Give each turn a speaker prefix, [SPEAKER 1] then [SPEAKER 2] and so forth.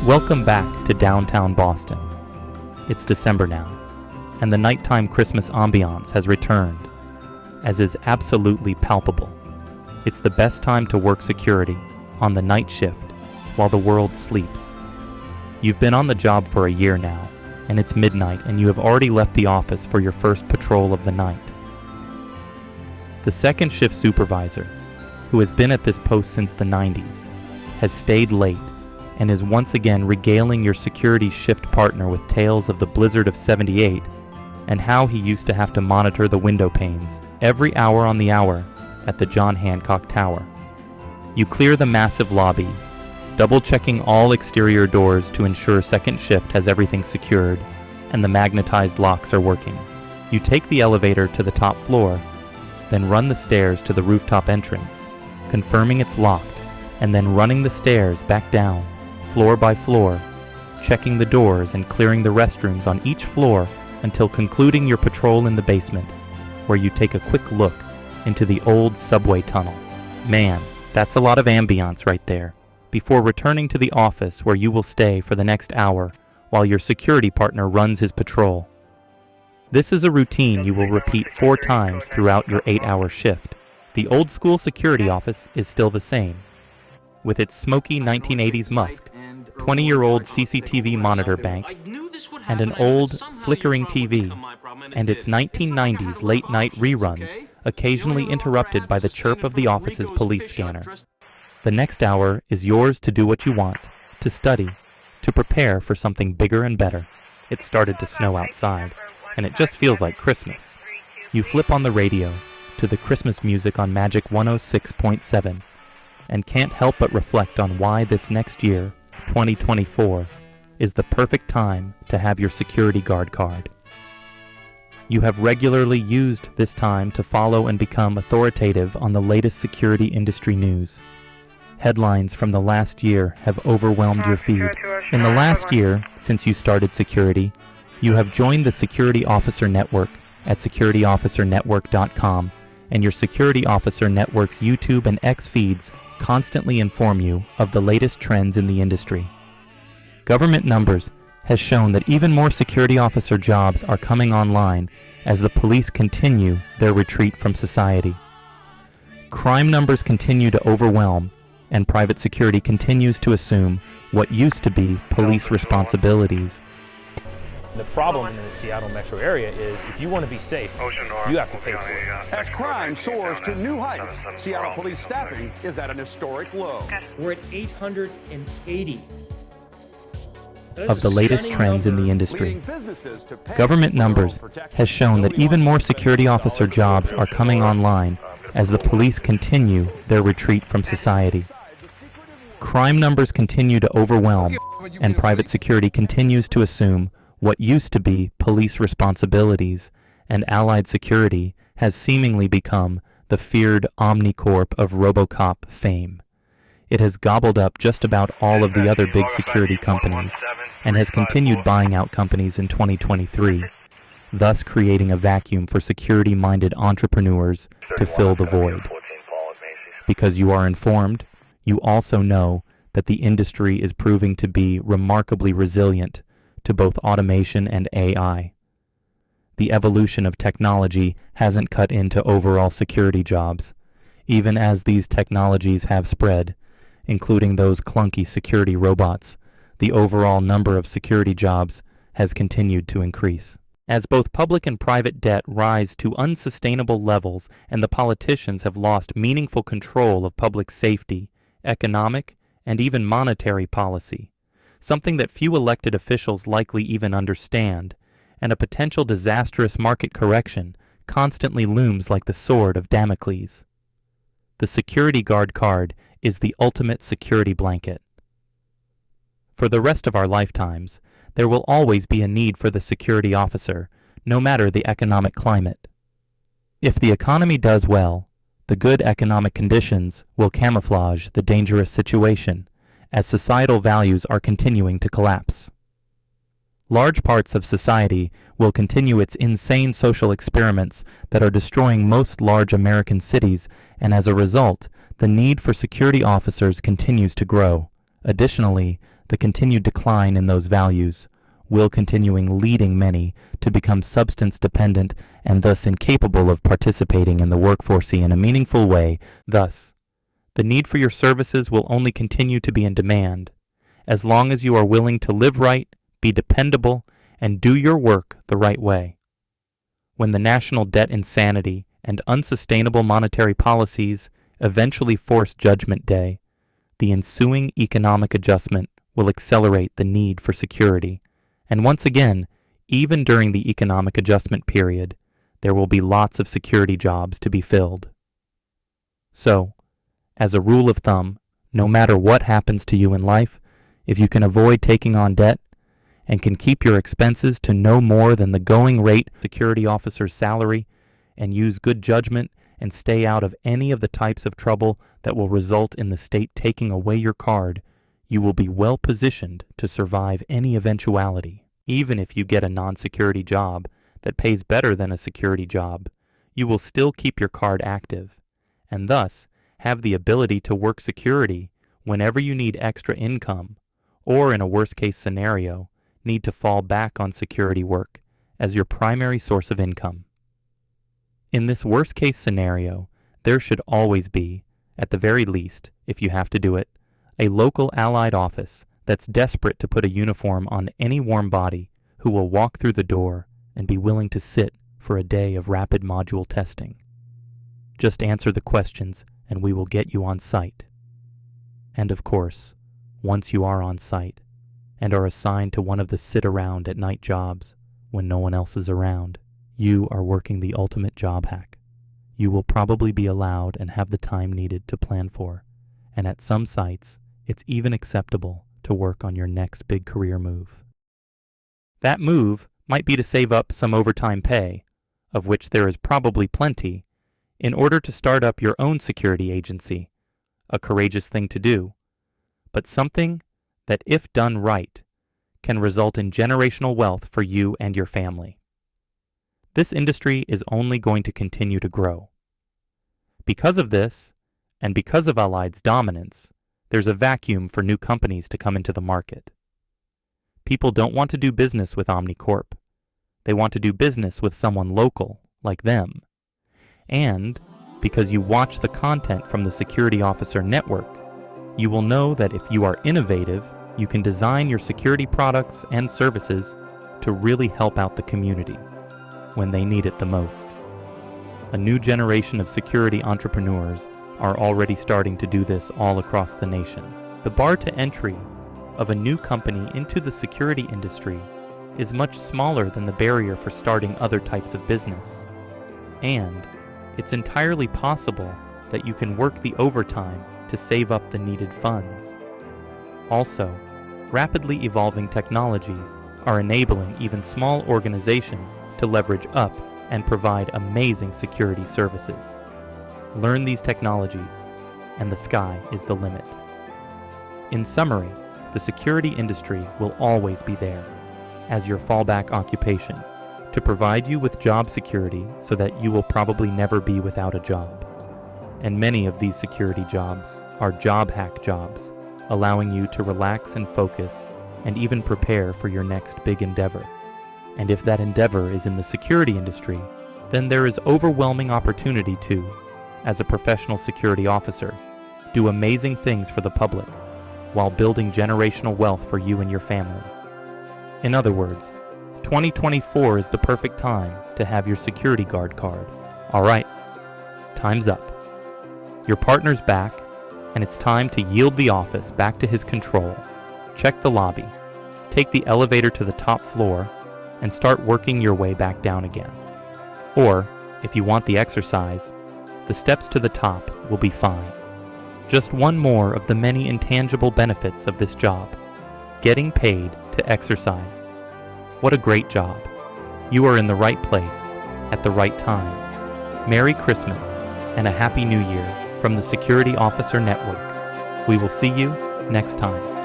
[SPEAKER 1] Welcome back to downtown Boston. It's December now, and the nighttime Christmas ambiance has returned, as is absolutely palpable. It's the best time to work security on the night shift while the world sleeps. You've been on the job for a year now, and it's midnight and you have already left the office for your first patrol of the night. The second shift supervisor, who has been at this post since the 90s, has stayed late and is once again regaling your security shift partner with tales of the blizzard of '78 and how he used to have to monitor the window panes every hour on the hour at the John Hancock Tower. You clear the massive lobby, double-checking all exterior doors to ensure second shift has everything secured and the magnetized locks are working. You take the elevator to the top floor, then run the stairs to the rooftop entrance, confirming it's locked, and then running the stairs back down, floor by floor, checking the doors and clearing the restrooms on each floor until concluding your patrol in the basement, where you take a quick look into the old subway tunnel. Man, that's a lot of ambiance right there, before returning to the office where you will stay for the next hour while your security partner runs his patrol. This is a routine you will repeat 4 times throughout your 8-hour shift. The old school security office is still the same, with its smoky 1980s musk, 20-year-old CCTV monitor bank, and an old, flickering TV, and its 1990s late-night reruns, occasionally interrupted by the chirp of the office's police scanner. The next hour is yours to do what you want, to study, to prepare for something bigger and better. It started to snow outside, and it just feels like Christmas. You flip on the radio to the Christmas music on Magic 106.7, and can't help but reflect on why this next year, 2024, is the perfect time to have your security guard card. You have regularly used this time to follow and become authoritative on the latest security industry news. Headlines from the last year have overwhelmed your feed. In the last year, since you started security, you have joined the Security Officer Network at securityofficernetwork.com, and your Security Officer Network's YouTube and X feeds constantly inform you of the latest trends in the industry. Government numbers has shown that even more security officer jobs are coming online as the police continue their retreat from society. Crime numbers continue to overwhelm, and private security continues to assume what used to be police responsibilities.
[SPEAKER 2] The problem in the Seattle metro area is if you want to be safe, you have to pay for it.
[SPEAKER 3] As crime soars to new heights, Seattle police staffing is at an historic low.
[SPEAKER 4] We're at 880.
[SPEAKER 1] Of the latest trends in the industry. Government numbers has shown that even more security officer jobs are coming online as the police continue their retreat from society. Crime numbers continue to overwhelm, and private security continues to assume what used to be police responsibilities, and Allied Security has seemingly become the feared Omnicorp of RoboCop fame. It has gobbled up just about all of the other big security companies, and has continued buying out companies in 2023, thus creating a vacuum for security-minded entrepreneurs to fill the void. Because you are informed, you also know that the industry is proving to be remarkably resilient to both automation and AI. The evolution of technology hasn't cut into overall security jobs, even as these technologies have spread, including those clunky security robots. The overall number of security jobs has continued to increase. As both public and private debt rise to unsustainable levels and the politicians have lost meaningful control of public safety, economic, and even monetary policy, something that few elected officials likely even understand, and a potential disastrous market correction constantly looms like the sword of Damocles. The security guard card is the ultimate security blanket. For the rest of our lifetimes, there will always be a need for the security officer, no matter the economic climate. If the economy does well, the good economic conditions will camouflage the dangerous situation, as societal values are continuing to collapse. Large parts of society will continue its insane social experiments that are destroying most large American cities, and as a result, the need for security officers continues to grow. Additionally, the continued decline in those values will continuing leading many to become substance dependent and thus incapable of participating in the workforce in a meaningful way. Thus, the need for your services will only continue to be in demand as long as you are willing to live right, be dependable, and do your work the right way. When the national debt insanity and unsustainable monetary policies eventually force Judgment Day, the ensuing economic adjustment will accelerate the need for security. And once again, even during the economic adjustment period, there will be lots of security jobs to be filled. So, as a rule of thumb, no matter what happens to you in life, if you can avoid taking on debt and can keep your expenses to no more than the going rate security officer's salary and use good judgment and stay out of any of the types of trouble that will result in the state taking away your card, you will be well positioned to survive any eventuality. Even if you get a non-security job that pays better than a security job, you will still keep your card active, and thus have the ability to work security whenever you need extra income, or in a worst-case scenario, need to fall back on security work as your primary source of income. In this worst-case scenario, there should always be, at the very least, if you have to do it, a local allied office that's desperate to put a uniform on any warm body who will walk through the door and be willing to sit for a day of rapid module testing. Just answer the questions and we will get you on site. And of course, once you are on site and are assigned to one of the sit-around-at-night jobs when no one else is around, you are working the ultimate job hack. You will probably be allowed and have the time needed to plan for, and at some sites, it's even acceptable to work on your next big career move. That move might be to save up some overtime pay, of which there is probably plenty, in order to start up your own security agency, a courageous thing to do, but something that, if done right, can result in generational wealth for you and your family. This industry is only going to continue to grow. Because of this, and because of Allied's dominance, there's a vacuum for new companies to come into the market. People don't want to do business with OmniCorp. They want to do business with someone local, like them. And because you watch the content from the Security Officer Network, you will know that if you are innovative, you can design your security products and services to really help out the community when they need it the most. A new generation of security entrepreneurs are already starting to do this all across the nation. The bar to entry of a new company into the security industry is much smaller than the barrier for starting other types of business. And it's entirely possible that you can work the overtime to save up the needed funds. Also, rapidly evolving technologies are enabling even small organizations to leverage up and provide amazing security services. Learn these technologies, and the sky is the limit. In summary, the security industry will always be there as your fallback occupation to provide you with job security so that you will probably never be without a job. And many of these security jobs are job hack jobs, allowing you to relax and focus and even prepare for your next big endeavor. And if that endeavor is in the security industry, then there is overwhelming opportunity to, as a professional security officer, do amazing things for the public while building generational wealth for you and your family. In other words, 2024 is the perfect time to have your security guard card. All right, time's up. Your partner's back, and it's time to yield the office back to his control. Check the lobby, take the elevator to the top floor, and start working your way back down again. Or, if you want the exercise, the steps to the top will be fine. Just one more of the many intangible benefits of this job: getting paid to exercise. What a great job. You are in the right place at the right time. Merry Christmas and a Happy New Year from the Security Officer Network. We will see you next time.